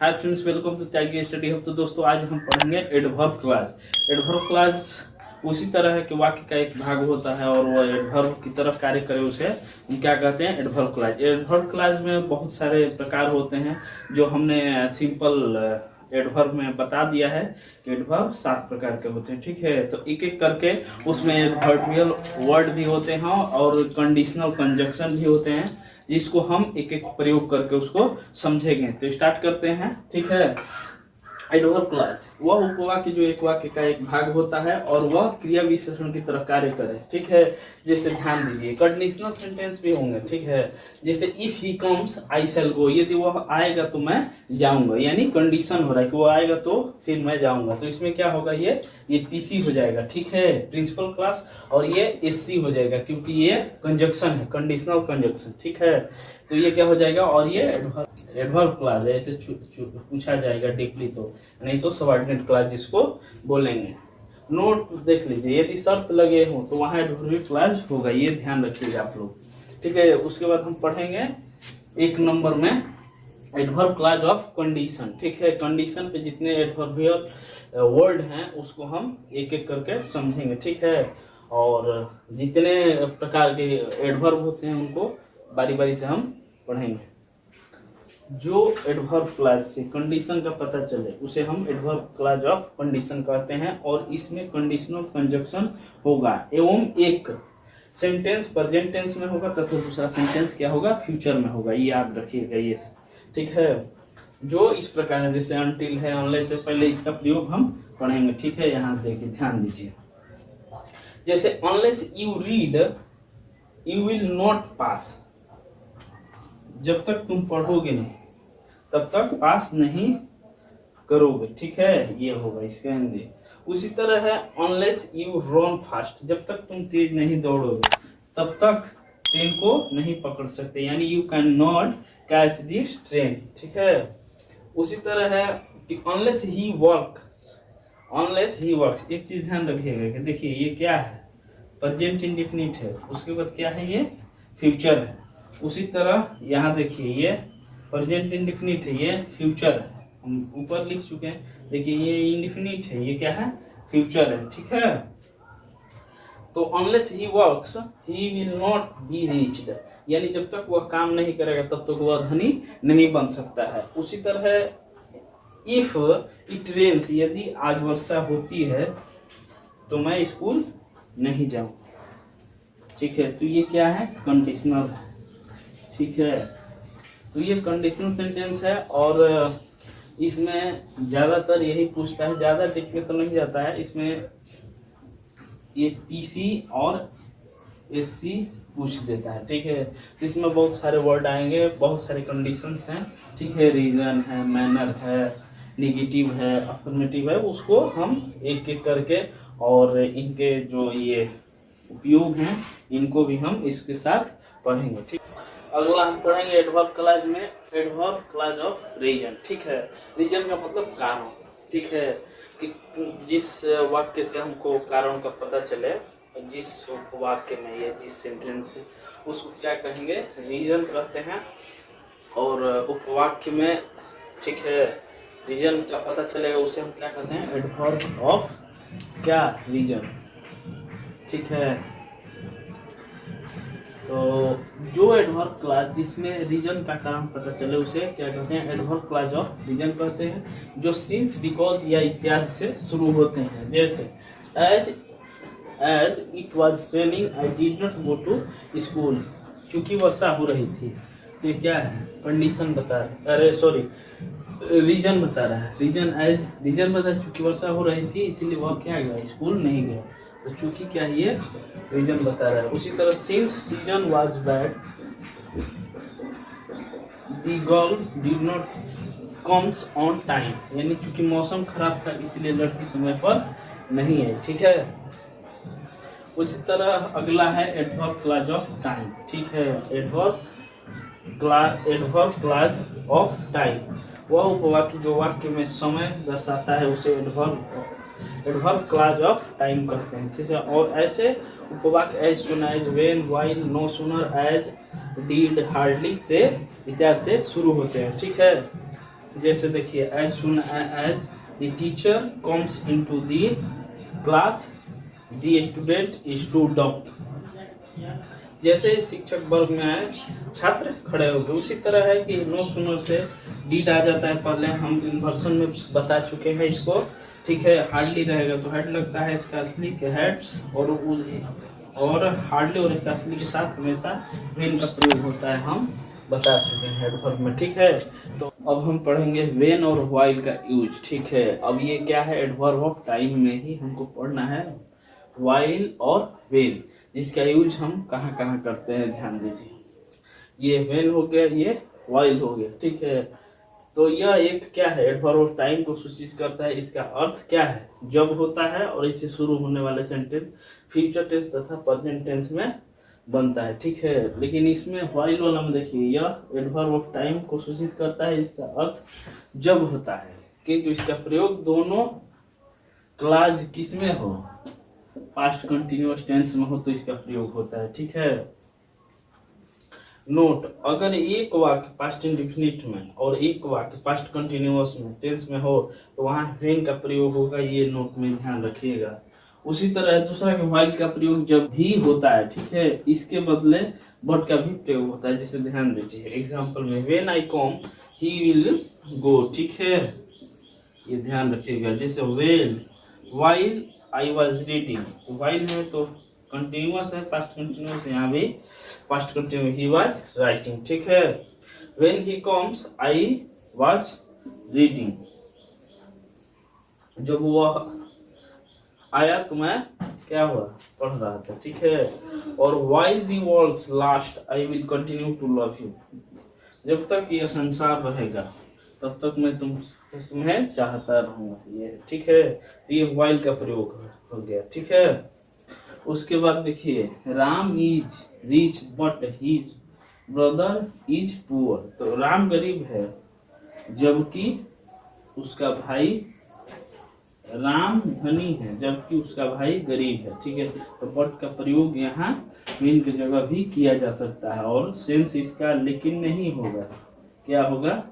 Hi friends, welcome to Tyagi study hub. तो दोस्तों, आज हम पढ़ेंगे एडवर्ब क्लास। एडवर्ब क्लास उसी तरह है कि वाक्य का एक भाग होता है और वो एडवर्ब की तरफ कार्य करे, उसे हम क्या कहते हैं? Adverb class. एडवर्ब क्लास में बहुत सारे प्रकार होते हैं जो हमने सिंपल एडवर्ब में बता दिया है कि एडवर्ब 7 प्रकार के होते हैं। ठीक है, तो एक एक करके उसमें एडवर्बियल वर्ड भी होते हैं और कंडीशनल कंजक्शन भी होते हैं, जिसको हम एक एक प्रयोग करके उसको समझेंगे। तो स्टार्ट करते हैं। ठीक है, एडवर्ब क्लास वह उपवाक्य जो एक वाक्य का एक भाग होता है और वह क्रिया विशेषण की तरह कार्य करे। ठीक है, जैसे ध्यान दीजिए, कंडीशनल सेंटेंस भी होंगे। ठीक है, जैसे इफ ही कम्स आई शैल गो, यदि वह आएगा तो मैं जाऊंगा, यानी कंडीशन हो रहा है कि वो आएगा तो फिर मैं जाऊंगा। तो इसमें क्या होगा? ये पीसी हो जाएगा। ठीक है, प्रिंसिपल क्लास, और ये एससी हो जाएगा क्योंकि ये कंजक्शन है, कंडीशनल कंजक्शन। ठीक है, तो ये क्या हो जाएगा? और ये एडवर्ब क्लास है। ऐसे पूछा जाएगा डीपली, तो नहीं तो सबऑर्डिनेट क्लास जिसको बोलेंगे। नोट देख लीजिए, यदि शर्त लगे हो तो वहां एडवर्ब क्लास होगा, ये ध्यान रखिएगा आप लोग। ठीक है, उसके बाद हम पढ़ेंगे 1 नंबर में एडवर्ब क्लास ऑफ कंडीशन। ठीक है, कंडीशन पे जितने एडवर्बियल वर्ड हैं उसको हम एक एक करके समझेंगे। ठीक है, और जितने प्रकार के एडवर्ब होते हैं उनको बारी बारी से हम पढ़ेंगे। जो एडवर्ब क्लास से कंडीशन का पता चले उसे हम एडवर्ब क्लास ऑफ कंडीशन कहते हैं, और इसमें कंडीशनल कंजक्शन होगा एवं एक सेंटेंस प्रेजेंट टेंस में होगा तथा दूसरा सेंटेंस क्या होगा? फ्यूचर में होगा। ये याद रखिएगा ये। ठीक है, जो इस प्रकार है, जैसे अनटिल है, अनलेस से पहले इसका प्रयोग हम पढ़ेंगे। ठीक है, यहाँ देखिए, ध्यान दीजिए, जैसे unless you read you will not pass, जब तक तुम पढ़ोगे नहीं तब तक पास नहीं करोगे। ठीक है, ये होगा इसका हिंदी। उसी तरह है अनलेस यू रन फास्ट, जब तक तुम तेज नहीं दौड़ोगे तब तक ट्रेन को नहीं पकड़ सकते, यानी you can not catch this train. ठीक है, उसी तरह है कि अनलेस ही वर्क्स, एक चीज ध्यान रखिएगा कि देखिए ये क्या है? प्रेजेंट इंडेफिनिट है, उसके बाद क्या है? ये फ्यूचर है। उसी तरह यहाँ देखिए, ये प्रेजेंट इंडेफिनिट है, ये फ्यूचर है। हम ऊपर लिख चुके हैं, देखिए ये इंडेफिनिट है, ये क्या है? फ्यूचर है। ठीक है, तो unless he works he will not be reached, यानी जब तक वह काम नहीं करेगा तब तक वह धनी नहीं बन सकता है। उसी तरह इफ इट रेन्स, यदि आज वर्षा होती है तो मैं स्कूल नहीं जाऊँ। ठीक है, तो ये क्या है? कंडीशनल है। ठीक है, तो ये कंडीशनल सेंटेंस है और इसमें ज़्यादातर यही पूछता है, ज़्यादा टिक में तो नहीं जाता है। इसमें ये पीसी और एससी पूछ देता है। ठीक है, तो इसमें बहुत सारे वर्ड आएंगे, बहुत सारे कंडीशंस हैं। ठीक है, रीजन है, मैनर है, नेगेटिव है, अफर्मेटिव है, उसको हम एक एक करके और इनके जो ये उपयोग हैं इनको भी हम इसके साथ पढ़ेंगे। ठीक, अगला हम पढ़ेंगे एडवर्ब क्लास में एडवर्ब क्लास ऑफ रीजन। ठीक है, रीजन का मतलब कारण। ठीक है, कि जिस वाक्य से हमको कारण का पता चले, जिस वाक्य में या जिस सेंटेंस है उसको क्या कहेंगे? रीजन कहते हैं। और उपवाक्य में, ठीक है, रीजन का पता चलेगा उसे हम क्या कहते हैं? एडवर्ब ऑफ क्या? रीजन। ठीक है, तो जो एडवर्ब क्लास जिसमें रीजन का कारण पता चले उसे क्या कहते हैं? एडवर्ब क्लास ऑफ रीजन कहते हैं, जो सिंस, बिकॉज या इत्यादि से शुरू होते हैं। जैसे as it was raining I did not go to school, चूंकि वर्षा हो रही थी। तो ये क्या है? कंडीशन बता रहा है, रीजन बता रहा है। रीजन बता, चूंकि वर्षा हो रही थी इसीलिए वह क्या गया? स्कूल नहीं गया। तो चूंकि क्या है? ये रीजन बता रहा है। उसी तरह since season was bad the girl did not comes on time, यानी चूंकि मौसम खराब था इसलिए लड़की समय पर नहीं आई। ठीक है, उसी तरह अगला है एडवर्ब क्लास ऑफ टाइम। ठीक है, एडवर्ब क्लास ऑफ टाइम वह उपवाक्य जो वाक्य में समय दर्शाता है उसे एडवर्ब क्लास ऑफ टाइम कहते हैं। ठीक है, और ऐसे उपवाक्य as soon, as, when, while, no sooner, as, did, hardly से इत्यादि से शुरू होते हैं। ठीक है, जैसे देखिए, as soon as the teacher comes into the class the student is to drop. जैसे शिक्षक वर्ग में आए, छात्र खड़े हो गए। उसी तरह है कि नो सुनर से डीड आ जाता है, पहले हम इन्वर्सन में बता चुके हैं इसको, ठीक है। हार्डली रहेगा तो हेड लगता है इसका असली के हेड, और हार्डली और इसका असली के साथ हमेशा वेन का प्रयोग होता है, हम बता चुके हैं एडवर्ब में, ठीक है। तो अब हम पढ़ेंगे वेन और व्हाइल का यूज, ठीक है। अब ये क्या है, एडवर्ब ऑफ टाइम में ही हमको पढ़ना है व्हाइल और वेन, जिसका यूज हम कहाँ कहाँ करते हैं, ध्यान दीजिए। ये वेन हो गया, ये व्हाइल हो गया, ठीक है। तो यह एक क्या है, एडवर्ब ऑफ टाइम को सूचित करता है। इसका अर्थ क्या है, जब होता है, और इससे शुरू होने वाले सेंटेंस फ्यूचर टेंस तथा प्रेजेंट टेंस में बनता है, ठीक है। लेकिन इसमें व्हाइल वाला में देखिए, यह एडवर्ब ऑफ टाइम को सूचित करता है। इसका अर्थ जब होता है, किंतु इसका प्रयोग दोनों क्लाज किस में हो, पास्ट कंटिन्यूअस टेंस में हो तो इसका प्रयोग होता है, ठीक है। नोट, अगर एक वाक्य पास्ट इंडेफिनिट में और एक वाक्य पास्ट कंटिन्यूअस में टेंस में हो तो वहां व्हेन का प्रयोग होगा, ये नोट में ध्यान रखिएगा। उसी तरह दूसरा कि व्हाइल का प्रयोग जब भी होता है, ठीक है, इसके बदले बट का भी प्रयोग होता है, जिसे ध्यान दीजिए। एग्जाम्पल में when I come he will go, ठीक है, ये ध्यान रखिएगा। जैसे well while I was reading, while है तो कंटिन्यूअस है, पास्ट कंटिन्यूअस, यहाँ भी past continuous, he was writing, ठीक है। When he comes I was reading, जब वह आया तो मैं क्या हुआ, पढ़ रहा था, ठीक है। और while the world's last I will continue to love you, जब तक यह संसार रहेगा तब तक मैं तुम्हें चाहता रहूंगा, ये ठीक है। तो ये व्हाइल का प्रयोग हो गया, ठीक है। उसके बाद देखिए, Ram is rich but his brother is poor, तो राम गरीब है जबकि उसका भाई, राम धनी है जबकि उसका भाई गरीब है, ठीक है। तो बट का प्रयोग यहाँ मीन की जगह भी किया जा सकता है, और सेंस इसका लेकिन नहीं होगा, क्या होगा,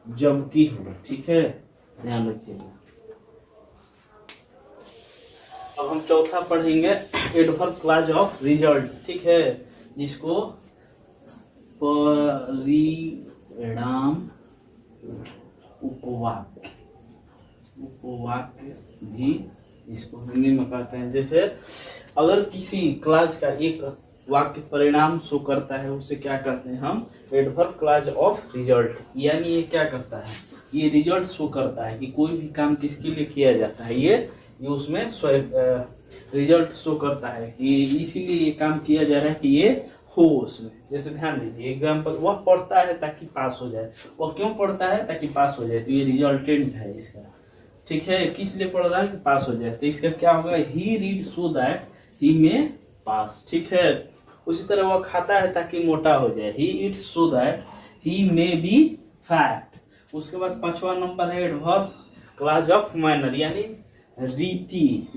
जबकि होगा, ठीक है, ध्यान रखिएगा। अब हम चौथा पढ़ेंगे एडवर्ब क्लॉज ऑफ रिजल्ट, ठीक है, जिसको परिणाम उपवाक्य, उपवाक्य भी इसको हिंदी में कहते हैं। जैसे अगर किसी क्लॉज का एक वाक्य परिणाम शो करता है, उसे क्या कहते हैं हम, एडवर्ब क्लॉज ऑफ रिजल्ट। यानी ये क्या करता है, ये रिजल्ट शो करता है कि कोई भी काम किसके लिए किया जाता है, ये उसमें रिजल्ट शो करता है कि इसीलिए ये काम किया जा रहा है कि ये हो उसमें। जैसे ध्यान दीजिए, एग्जाम्पल, वह पढ़ता है ताकि पास हो जाए, वह क्यों पढ़ता है, ताकि पास हो जाए, तो ये रिजल्टेंट है इसका, ठीक है। किस लिए पढ़ रहा है, कि पास हो जाए, तो इसका क्या होगा, ही रीड सो दैट ही मे पास, ठीक है। उसी तरह वह खाता है ताकि मोटा हो जाए, he eats so that he may be fat. उसके बाद पांचवा नंबर है एडवर्ब क्लॉज ऑफ मैनर, यानी रीति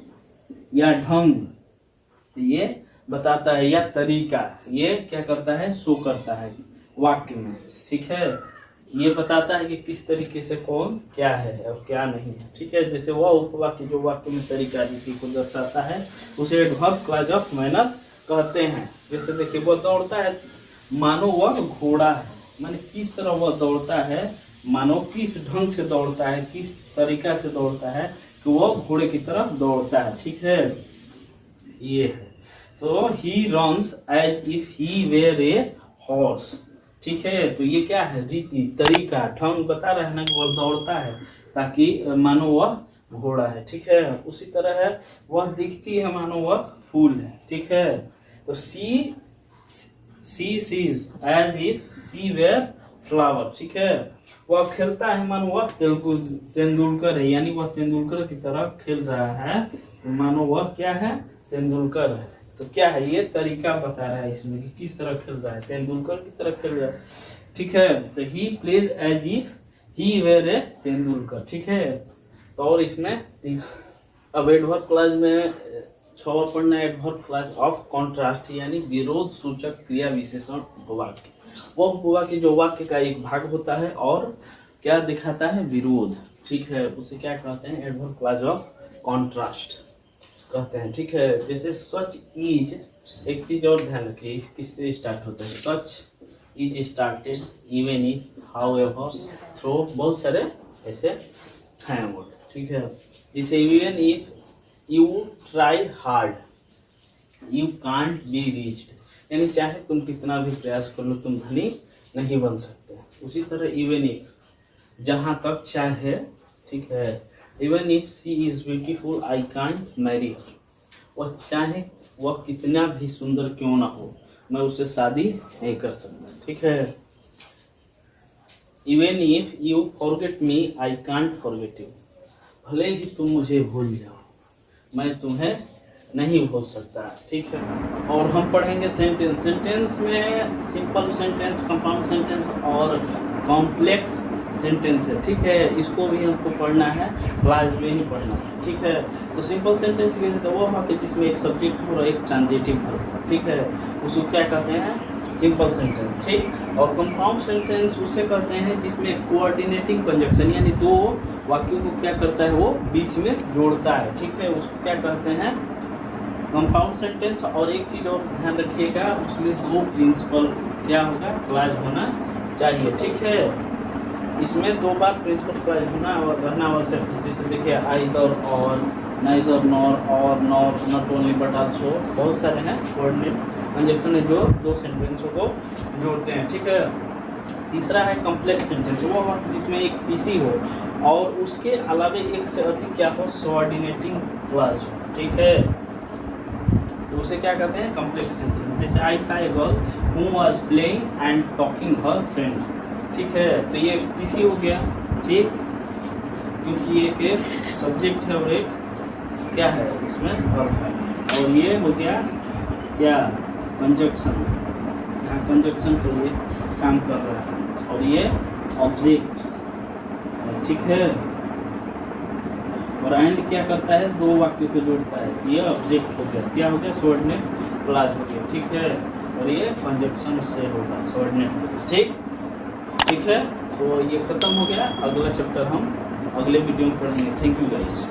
या ढंग, ये बताता है, या तरीका, ये क्या करता है, शो करता है वाक्य में, ठीक है। ये बताता है कि किस तरीके से कौन क्या है और क्या नहीं है, ठीक है। जैसे वह उपवाक्य जो वाक्य में तरीका रीति को दर्शाता है, उसे एडवर्ब क्लॉज ऑफ मैनर कहते हैं। जैसे देखिए, वह दौड़ता है मानो वह घोड़ा है, माने किस तरह वह दौड़ता है, मानो किस ढंग से दौड़ता है, किस तरीका से दौड़ता है कि वह घोड़े की तरह दौड़ता है, ठीक है, ये है। तो he runs as if he were a horse, ठीक है। तो ये क्या है, रीति, तरीका, ढंग बता रहा है ना कि वह दौड़ता है ताकि मानो वह घोड़ा है, ठीक है। उसी तरह है, वह दिखती है मानो वह फूल है, ठीक है। तो she sees as if she were flower, ठीक है। वह खेलता है मानो वह तेंदुलकर है, यानी वह तेंदुलकर की तरह खेल रहा है, तो मानो वह क्या है, तेंदुलकर है। तो क्या है, ये तरीका बता रहा है इसमें कि किस तरह खेल रहा है, तेंदुलकर की तरह खेल रहा है, ठीक है। तो he plays as if he were a Tendulkar, ठीक है। तो और इसमें अब एडवर्ब क्लॉज में छवा पढ़ना, एडवर्ब क्लॉज ऑफ कॉन्ट्रास्ट, यानी विरोध सूचक क्रिया विशेषण वाक्य। वह उपवाक्य जो वाक्य का एक भाग होता है और क्या दिखाता है, विरोध, ठीक है, उसे क्या कहते हैं, एडवर्ब क्लॉज ऑफ कॉन्ट्रास्ट कहते हैं, ठीक है। जैसे सच इज, एक चीज और ध्यान रखिए, किससे स्टार्ट होता है, such is started, even if, however, through, बहुत सारे ऐसे हैं वर्ड, ठीक है। जैसे even if you try hard you can't be reached, यानी चाहे तुम कितना भी प्रयास कर लो तुम धनी नहीं बन सकते। उसी तरह इवन इफ, जहाँ तक चाहे, ठीक है, even if she is beautiful I can't marry her, वह चाहे वह कितना भी सुंदर क्यों ना हो मैं उससे शादी नहीं कर सकता, ठीक है। Even if you forget me I can't forget you, भले ही तुम मुझे भूल जाओ मैं तुम्हें नहीं भूल सकता, ठीक है। और हम पढ़ेंगे सेंटेंस। सेंटेंस में सिंपल सेंटेंस, कंपाउंड सेंटेंस और कॉम्प्लेक्स सेंटेंस है, ठीक है। इसको भी हमको पढ़ना है, क्लास में ही पढ़ना है, ठीक है। तो सिंपल सेंटेंस कैसे, तो वो है जिसमें एक सब्जेक्ट हो और एक ट्रांजिटिव वर्ब हो, ठीक है, उसको क्या कहते हैं, सिंपल सेंटेंस, ठीक। और कंपाउंड सेंटेंस उसे कहते हैं जिसमें कोऑर्डिनेटिंग कंजक्शन, यानी दो वाक्यों को क्या करता है, वो बीच में जोड़ता है, ठीक है, उसको क्या कहते हैं, कंपाउंड सेंटेंस। और एक चीज़ और ध्यान रखिएगा, उसमें दो प्रिंसिपल क्या होगा, क्लॉज होना चाहिए, ठीक है। इसमें दो बार प्रिंसिपल क्लॉज होना और रहना आवश्यक है। जैसे देखिए आइदर और, नाइदर नॉर, और nor, not only but also, बहुत सारे हैं कोऑर्डिनेट कंजक्शन है जो दो सेंटेंसों को जोड़ते हैं, ठीक है। तीसरा है कॉम्प्लेक्स सेंटेंस, वो जिसमें एक पीसी हो और उसके अलावा एक से अधिक क्या हो, सबऑर्डिनेटिंग क्लॉज हो, ठीक है, तो उसे क्या कहते हैं, कॉम्प्लेक्स सेंटेंस। जैसे आई सा a girl who was playing and talking her friend, ठीक है, तो ये पीसी हो गया, ठीक, क्योंकि ये एक सब्जेक्ट है और एक क्या है, इसमें वर्ब है। और ये हो गया क्या, कंजक्शन, यहाँ कंजक्शन के लिए काम कर रहा है, और ये ऑब्जेक्ट, ठीक है। और एंड क्या करता है, दो वाक्यों को जोड़ता है, ये ऑब्जेक्ट हो गया, क्या हो गया, सबऑर्डिनेट क्लॉज हो गया, ठीक है। और ये कंजक्शन से होगा, सबऑर्डिनेट, ठीक, ठीक है। तो ये खत्म हो गया, अगला चैप्टर हम अगले वीडियो में पढ़ेंगे। Thank you guys.